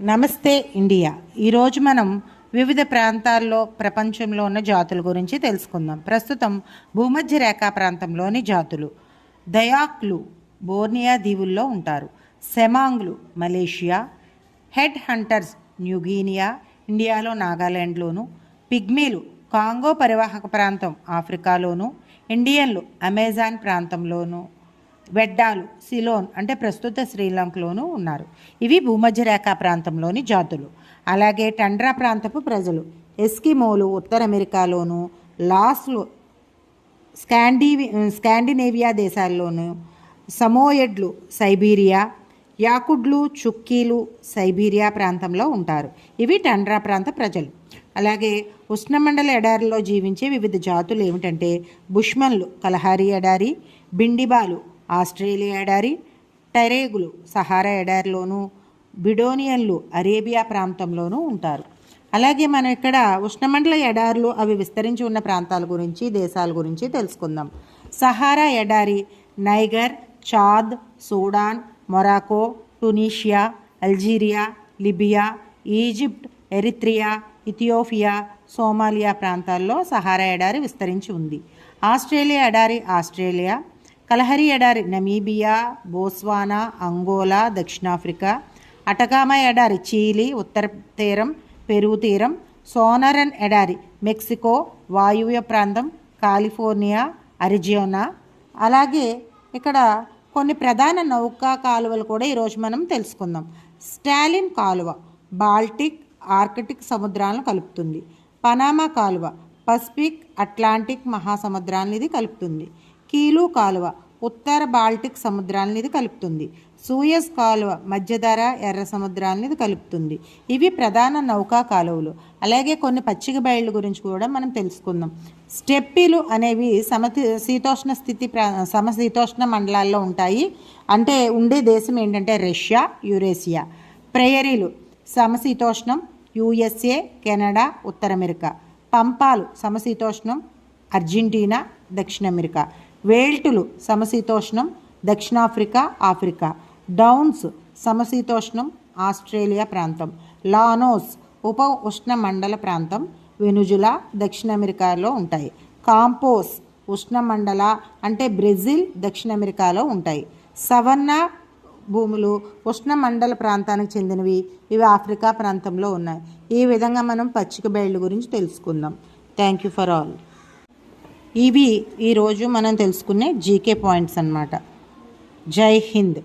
నమస్తే ఇండియా. ఈరోజు మనం వివిధ ప్రాంతాల్లో ప్రపంచంలో ఉన్న జాతుల గురించి తెలుసుకుందాం. ప్రస్తుతం భూమధ్య రేఖా ప్రాంతంలోని జాతులు: దయాక్లు బోర్నియా దీవుల్లో ఉంటారు, సెమాంగ్లు మలేషియా, హెడ్ హంటర్స్ న్యూగినియా ఇండియాలో నాగాలాండ్లోను, పిగ్మీలు కాంగో పరివాహక ప్రాంతం ఆఫ్రికాలోను, ఇండియన్లు అమెజాన్ ప్రాంతంలోను, వెడ్డాలు సిలోన్ అంటే ప్రస్తుత శ్రీలంకలోనూ ఉన్నారు. ఇవి భూమధ్య రేఖా ప్రాంతంలోని జాతులు. అలాగే టండ్రా ప్రాంతపు ప్రజలు: ఎస్కిమోలు ఉత్తర అమెరికాలోను, లాస్లు స్కాండినేవియా దేశాల్లోనూ, సమోయెడ్లు సైబీరియా, యాకుడ్లు చుక్కీలు సైబీరియా ప్రాంతంలో ఉంటారు. ఇవి టండ్రా ప్రాంత ప్రజలు. అలాగే ఉష్ణమండల ఎడారిలో జీవించే వివిధ జాతులు ఏమిటంటే బుష్మన్లు కలహారీ ఎడారి, బిండిబాలు ఆస్ట్రేలియా ఎడారి, టైరేగులు సహారా ఎడారిలోను, బిడోనియన్లు అరేబియా ప్రాంతంలోనూ ఉంటారు. అలాగే మనం ఇక్కడ ఉష్ణమండల ఎడారులు అవి విస్తరించి ఉన్న ప్రాంతాల గురించి దేశాల గురించి తెలుసుకుందాం. సహారా ఎడారి niger, Chad, Sudan, Morocco, Tunisia, Algeria, Libya, Egypt, Eritrea, Ethiopia, Somalia ప్రాంతాల్లో సహారా ఎడారి విస్తరించి ఉంది. ఆస్ట్రేలియా ఎడారి ఆస్ట్రేలియా, కలహరీ ఎడారి నమీబియా, బోస్వానా, అంగోలా, దక్షిణాఫ్రికా, అటకామా ఎడారి చీలీ ఉత్తర తీరం, పెరు తీరం, సోనరన్ ఎడారి మెక్సికో, వాయువ్య ప్రాంతం, కాలిఫోర్నియా, అరిజోనా. అలాగే ఇక్కడ కొన్ని ప్రధాన నౌకా కాలువలు కూడా ఈరోజు మనం తెలుసుకుందాం. స్టాలిన్ కాలువ బాల్టిక్, ఆర్కిటిక్ సముద్రాలను కలుపుతుంది. పనామా కాలువ పసిఫిక్, అట్లాంటిక్ మహాసముద్రాలను ఇది కలుపుతుంది. కీలు కాలువ ఉత్తర బాల్టిక్ సముద్రాలను ఇది కలుపుతుంది. సూయజ్ కాలువ మధ్యధరా ఎర్ర సముద్రాలను ఇది కలుపుతుంది. ఇవి ప్రధాన నౌకా కాలువలు. అలాగే కొన్ని పచ్చిక బయళ్ళు గురించి కూడా మనం తెలుసుకుందాం. స్టెప్పీలు అనేవి సమశీతోష్ణ మండలాల్లో ఉంటాయి. అంటే ఉండే దేశం ఏంటంటే రష్యా, యురేషియా. ప్రేయరీలు సమశీతోష్ణం, యుఎస్ఏ, కెనడా, ఉత్తర అమెరికా. పంపాలు సమశీతోష్ణం, అర్జెంటీనా, దక్షిణ అమెరికా. వేల్టులు సమశీతోష్ణం, దక్షిణాఫ్రికా, ఆఫ్రికా. డౌన్స్ సమశీతోష్ణం, ఆస్ట్రేలియా ప్రాంతం. లానోస్ ఉప ఉష్ణ మండల ప్రాంతం, వెనుజులా, దక్షిణ అమెరికాలో ఉంటాయి. కాంపోస్ ఉష్ణమండల అంటే బ్రెజిల్, దక్షిణ అమెరికాలో ఉంటాయి. సవన్నా భూములు ఉష్ణమండల ప్రాంతానికి చెందినవి. ఇవి ఆఫ్రికా ప్రాంతంలో ఉన్నాయి. ఈ విధంగా మనం పచ్చిక బయళ్ళు గురించి తెలుసుకుందాం. Thank you for all. ఇవి ఈరోజు మనం తెలుసుకునే జీకే పాయింట్స్ అన్నమాట. జై హింద్.